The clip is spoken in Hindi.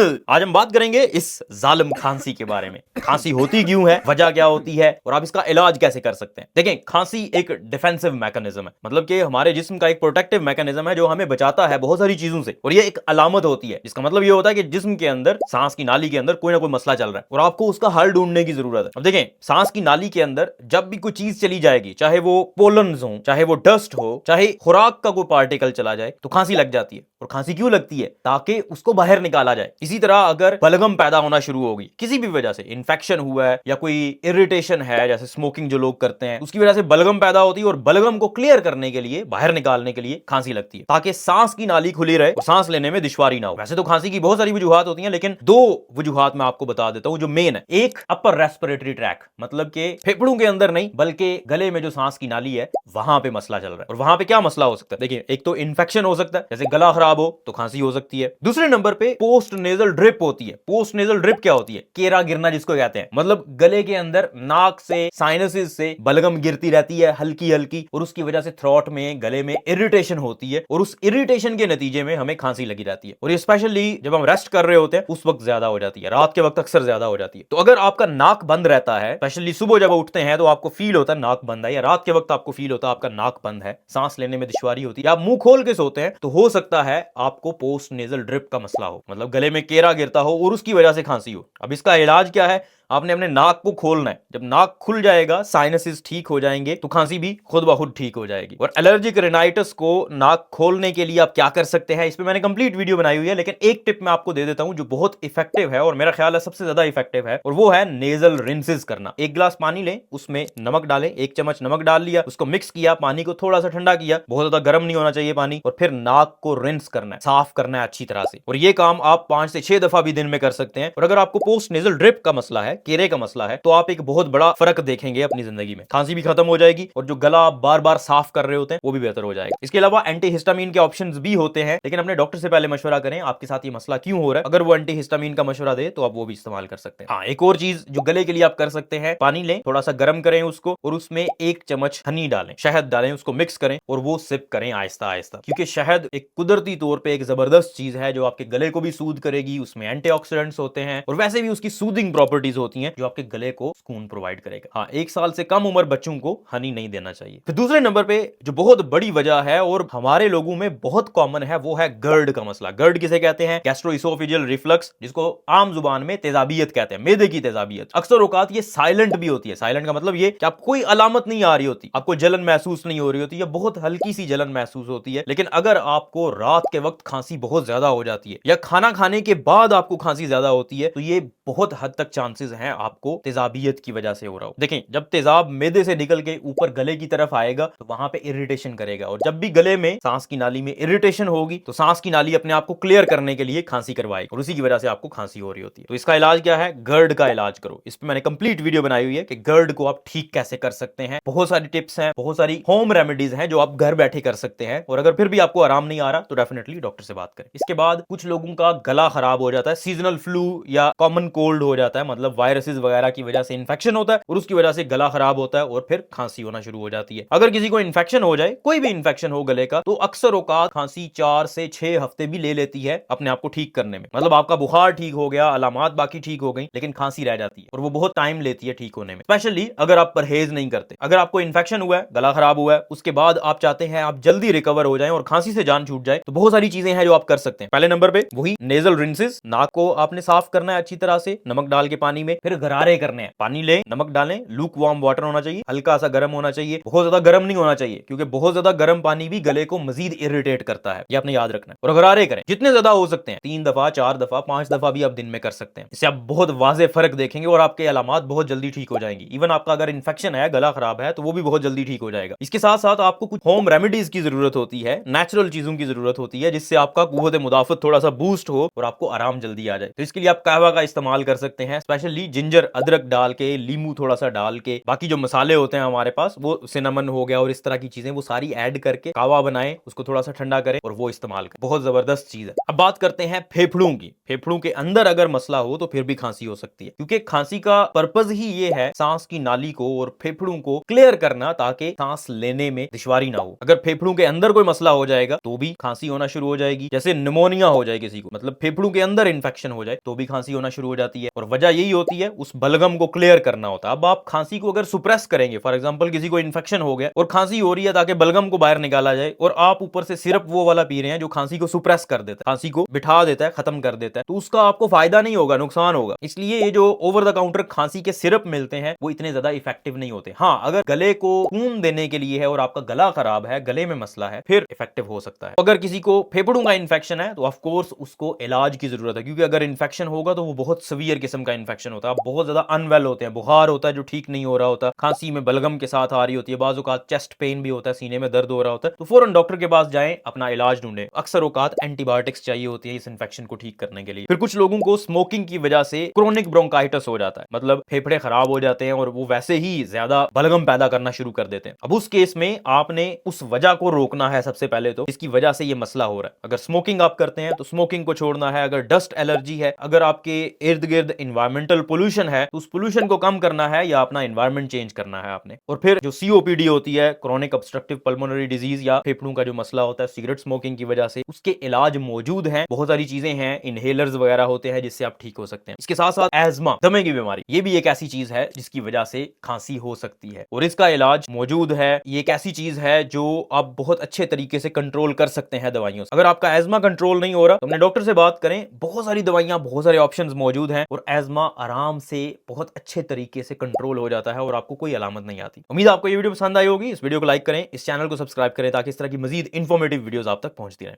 आज हम बात करेंगे इस जालिम खांसी के बारे में। खांसी होती क्यों है, वजह क्या होती है और आप इसका इलाज कैसे कर सकते हैं। देखें, खांसी एक डिफेंसिव मैकेनिज्म है, मतलब कि हमारे जिस्म का एक प्रोटेक्टिव मैकेनिज्म है जो हमें बचाता है बहुत सारी चीजों से। और ये एक अलामत होती है जिसका मतलब ये होता है कि जिस्म के अंदर, सांस की नाली के अंदर कोई ना कोई मसला चल रहा है और आपको उसका हल ढूंढने की जरूरत है। अब देखें, सांस की नाली के अंदर जब भी कोई चीज चली जाएगी, चाहे वो पोलन्स हो, चाहे वो डस्ट हो, चाहे खुराक का कोई पार्टिकल चला जाए, तो खांसी लग जाती है। और खांसी क्यों लगती है? ताकि उसको बाहर निकाला जाए। इसी तरह अगर बलगम पैदा होना शुरू होगी किसी भी वजह से, इन्फेक्शन हुआ है या कोई इरिटेशन है, जैसे स्मोकिंग जो लोग करते हैं, उसकी वजह से बलगम पैदा होती है और बलगम को क्लियर करने के लिए, बाहर निकालने के लिए खांसी लगती है, ताकि सांस की नाली खुली रहे और सांस लेने में दुश्वारी ना हो। वैसे तो खांसी की बहुत सारी वजूहात होती हैं, लेकिन दो वजूहात मैं आपको बता देता हूं जो मेन है। एक, अपर रेस्पिरेटरी ट्रैक, मतलब के फेफड़ों के अंदर नहीं बल्कि गले में जो सांस की नाली है वहां पे मसला चल रहा है। और वहां पे क्या मसला हो सकता है? देखिए, एक तो इन्फेक्शन हो सकता है, जैसे गला खराब हो तो खांसी हो सकती है। दूसरे नंबर पे पोस्ट नेजल ड्रिप होती है। पोस्ट नेजल ड्रिप क्या होती है? केरा गिरना जिसको कहते हैं, मतलब गले के अंदर नाक से, साइनसिस से बलगम गिरती रहती है हल्की हल्की, और उसकी वजह से थ्रोट में, गले में इरिटेशन होती है और उस इरिटेशन के नतीजे में हमें खांसी लगी रहती है। और ये स्पेशली जब हम रेस्ट कर रहे होते हैं उस वक्त ज्यादा हो जाती है, रात के वक्त अक्सर ज्यादा हो जाती है। तो अगर आपका नाक बंद रहता है, स्पेशली सुबह जब उठते हैं तो आपको फील होता है नाक बंद है, या रात के वक्त आपको फील होता है आपका नाक बंद है, सांस लेने में दुश्वारी होती है, आप मुंह खोल के सोते हैं, तो हो सकता है आपको पोस्ट नेजल ड्रिप का मसला हो, मतलब गले में केरा गिरता हो और उसकी वजह से खांसी हो। अब इसका इलाज क्या है? आपने अपने नाक को खोलना है। जब नाक खुल जाएगा, साइनसिस ठीक हो जाएंगे, तो खांसी भी खुद ब खुद ठीक हो जाएगी। और एलर्जिक रिनाइटिस को नाक खोलने के लिए आप क्या कर सकते हैं, इस पे मैंने कंप्लीट वीडियो बनाई हुई है, लेकिन एक टिप मैं आपको दे देता हूं जो बहुत इफेक्टिव है और मेरा ख्याल है सबसे ज्यादा इफेक्टिव है, और वो है नेजल रिंसेस करना। एक गिलास पानी लें, उसमें नमक डालें, 1 चम्मच नमक डाल लिया, उसको मिक्स किया, पानी को थोड़ा सा ठंडा किया, बहुत ज्यादा गर्म नहीं होना चाहिए पानी, और फिर नाक को रिंस करना है, साफ करना है अच्छी तरह से। और ये काम आप 5 से 6 दफा भी दिन में कर सकते हैं। और अगर आपको पोस्ट नेजल ड्रिप का मसला है, केरे का मसला है, तो आप एक बहुत बड़ा फर्क देखेंगे अपनी जिंदगी में। खांसी भी खत्म हो जाएगी और जो गला आप बार बार साफ कर रहे होते हैं वो भी बेहतर हो जाएगा। इसके अलावा एंटीहिस्टामीन के ऑप्शंस भी होते हैं, लेकिन अपने डॉक्टर से पहले मशवरा करें आपके साथ ये मसला क्यों हो रहा है। अगर वो एंटीहिस्टामीन का मशवरा दे तो आप वो भी इस्तेमाल कर सकते हैं। हाँ, एक और चीज जो गले के लिए आप कर सकते हैं, पानी लें, थोड़ा सा गर्म करें उसको, और उसमें 1 चम्मच हनी डालें, शहद डालें, उसको मिक्स करें और वो सिप करें आहिस्ता आहिस्ता, क्योंकि शहद एक कुदरती तौर पर एक जबरदस्त चीज है जो आपके गले को भी सूद करेगी। उसमें एंटीऑक्सीडेंट्स होते हैं और वैसे भी उसकी सूदिंग प्रॉपर्टीज होती हैं जो आपके गले को सुकून प्रोवाइड करेगा। हाँ, 1 साल से कम उम्र बच्चों को हनी नहीं देना चाहिए। फिर दूसरे नंबर पे जो बहुत बड़ी वजह है और हमारे लोगों में बहुत कॉमन है, वो है गर्ड का मसला। गर्ड किसे कहते हैं? गैस्ट्रोइसोफेजियल रिफ्लक्स, जिसको आम जुबान में तेजाबियत कहते हैं, मैदे की तेजाबियत। अक्सर औकात ये साइलेंट भी होती है। साइलेंट का मतलब ये कि आपको कोई अलामत नहीं आ रही होती, आपको जलन महसूस नहीं हो रही होती, या बहुत हल्की सी जलन महसूस होती है। लेकिन अगर आपको रात के वक्त खांसी बहुत ज्यादा हो जाती है या खाना खाने के बाद आपको खांसी ज्यादा होती है, तो ये बहुत हद तक चांसेस हैं आपको तेजाबियत की वजह से हो रहा हो। देखें, जब तेजाब मैदे से निकल के ऊपर गले की तरफ आएगा तो वहां पे इरिटेशन करेगा, और जब भी गले में, सांस की नाली में इरिटेशन होगी तो सांस की नाली अपने आप को क्लियर करने के लिए खांसी करवाएगी, और उसी की वजह से आपको खांसी हो रही होती है। तो इसका इलाज क्या है? गर्ड का इलाज करो। इस पर मैंने कंप्लीट वीडियो बनाई हुई है कि गर्ड को आप ठीक कैसे कर सकते हैं। बहुत सारी टिप्स हैं, बहुत सारी होम रेमेडीज हैं जो आप घर बैठे कर सकते हैं। और अगर फिर भी आपको आराम नहीं आ रहा तो डेफिनेटली डॉक्टर से बात करें। इसके बाद कुछ लोगों का गला खराब हो जाता है, सीजनल फ्लू या कॉमन कोल्ड हो जाता है, मतलब वायरसेस वगैरह की वजह से इंफेक्शन होता है और उसकी वजह से गला खराब होता है और फिर खांसी होना शुरू हो जाती है। अगर किसी को इन्फेक्शन हो जाए, कोई भी इन्फेक्शन हो गले का, तो अक्सर औकात खांसी 4 से 6 हफ्ते भी ले लेती है अपने आप को ठीक करने में। मतलब आपका बुखार ठीक हो गया, अलामात बाकी ठीक हो गई, लेकिन खांसी रह जाती है और वो बहुत टाइम लेती है ठीक होने में, स्पेशली अगर आप परहेज नहीं करते। अगर आपको इन्फेक्शन हुआ है, गला खराब हुआ है, उसके बाद आप चाहते हैं आप जल्दी रिकवर हो जाएं और खांसी से जान छूट जाए, तो बहुत सारी चीजें हैं जो आप कर सकते हैं। पहले नंबर पे वही नेजल रिंसेस, नाक को आपने साफ करना है अच्छी तरह से नमक डाल के पानी में, फिर गरारे करने हैं। पानी ले, नमक डालें, लूक वार्म वाटर होना चाहिए, हल्का सा गर्म होना चाहिए, बहुत ज्यादा गर्म नहीं होना चाहिए, क्योंकि बहुत ज्यादा गर्म पानी भी गले को मजीद इरिटेट करता है, ये आपने याद रखना है। और गरारे करें जितने ज्यादा हो सकते हैं, 3 दफा, 4 दफा, 5 दफा भी आप दिन में कर सकते हैं। इससे आप बहुत वाज़ेह फर्क देखेंगे और आपके अलामात बहुत जल्दी ठीक हो जाएंगी। इवन आपका अगर इन्फेक्शन है, गला खराब है, तो वो भी बहुत जल्दी ठीक हो जाएगा। इसके साथ साथ आपको कुछ होम रेमेडीज की जरूरत होती है, नेचुरल चीजों की जरूरत होती है, जिससे आपका कुव्वत मुदाफत थोड़ा सा बूस्ट हो और आपको आराम जल्दी आ जाए। तो इसके लिए आप कहवा का इस्तेमाल कर सकते हैं, स्पेशली जिंजर, अदरक डाल के, लींबू थोड़ा सा डाल के, बाकी जो मसाले होते हैं हमारे पास, वो सिनेमन हो गया और इस तरह की चीजें, वो सारी ऐड करके कावा बनाएं, उसको थोड़ा सा ठंडा करें और वो इस्तेमाल करें। बहुत जबरदस्त चीज है। अब बात करते हैं फेफड़ों की। फेफड़ों के अंदर अगर मसला हो तो फिर भी खांसी हो सकती है, क्योंकि खांसी का पर्पज ही ये है सांस की नाली को और फेफड़ों को क्लियर करना, ताकि सांस लेने में दुश्वारी ना हो। अगर फेफड़ों के अंदर कोई मसला हो जाएगा तो भी खांसी होना शुरू हो जाएगी। जैसे निमोनिया हो जाए किसी को, मतलब फेफड़ों के अंदर इंफेक्शन हो जाए तो भी खांसी होना शुरू हो जाती है। और वजह यही होती है, उस बलगम को क्लियर करना होता है। अब आप खांसी को अगर सुप्रेस करेंगे, फॉर एग्जांपल किसी को इन्फेक्शन हो गया और खांसी हो रही है ताकि बलगम को बाहर निकाला जाए, और आप ऊपर से सिर्फ वो वाला पी रहे हैं जो खांसी को सुप्रेस कर देता है, खांसी को बिठा देता है, खत्म कर देता है, तो उसका आपको फायदा नहीं होगा, नुकसान होगा। इसलिए ये जो ओवर द काउंटर खांसी के सिरप मिलते हैं वो इतने ज्यादा इफेक्टिव नहीं होते। हाँ, अगर गले को खून देने के लिए है और आपका गला खराब है, गले में मसला है, फिर इफेक्टिव हो सकता है। अगर किसी को फेफड़ों का इन्फेक्शन है तो ऑफ कोर्स उसको इलाज की जरूरत है, क्योंकि अगर इन्फेक्शन होगा तो वो बहुत सीवियर किस्म का इन्फेक्शन होता है। आप बहुत ज्यादा अनवेल होते हैं, बुखार होता है जो ठीक नहीं हो रहा होता, खांसी में बलगम के साथ आ रही होती है, बाजू का चेस्ट पेन भी होता है, सीने में दर्द हो रहा होता है, तो फौरन डॉक्टर के पास जाएं, अपना इलाज ढूंढें। अक्सर औकात एंटीबायोटिक्स चाहिए होती है इस इन्फेक्शन को ठीक करने के लिए। फिर कुछ लोगों को स्मोकिंग की वजह से क्रोनिक ब्रोंकाइटिस हो जाता है, मतलब फेफड़े खराब हो जाते हैं और वो वैसे ही ज्यादा बलगम पैदा करना शुरू कर देते हैं। अब उस केस में आपने उस वजह को रोकना है सबसे पहले, तो इसकी वजह से ये मसला हो रहा है। अगर स्मोकिंग आप करते हैं तो स्मोकिंग को छोड़ना है। अगर डस्ट एलर्जी है, अगर आपके इर्द गिर्द इन्वायरमेंटल पोल्यूशन है तो उस पोल्यूशन को कम करना है या अपना इन्वायरमेंट चेंज करना है आपने। और फिर जो सीओपीडी होती है, क्रोनिक ऑब्स्ट्रक्टिव पल्मोनरी डिजीज, या फेफड़ों का जो मसला होता है सिगरेट स्मोकिंग की वजह से, उसके इलाज मौजूद हैं। बहुत सारी चीजें हैं, इनहेलर्स वगैरह होते हैं जिससे आप ठीक हो सकते हैं। इसके साथ साथ एज़मा, दमे की बीमारी, ये भी एक ऐसी चीज है जिसकी वजह से खांसी हो सकती है और इसका इलाज मौजूद है। ये एक ऐसी चीज है जो आप बहुत अच्छे तरीके से कंट्रोल कर सकते हैं दवाइयों से। अगर आपका एज़मा कंट्रोल नहीं हो रहा तो अपने डॉक्टर से बात करें, बहुत सारी दवाइयां, बहुत सारे ऑप्शंस मौजूद हैं और एज़मा आराम से बहुत अच्छे तरीके से कंट्रोल हो जाता है और आपको कोई अलामत नहीं आती। उम्मीद है आपको ये वीडियो पसंद आई होगी। इस वीडियो को लाइक करें, इस चैनल को सब्सक्राइब करें ताकि इस तरह की मजीद इंफॉर्मेटिव वीडियोस आप तक पहुंचती रहें।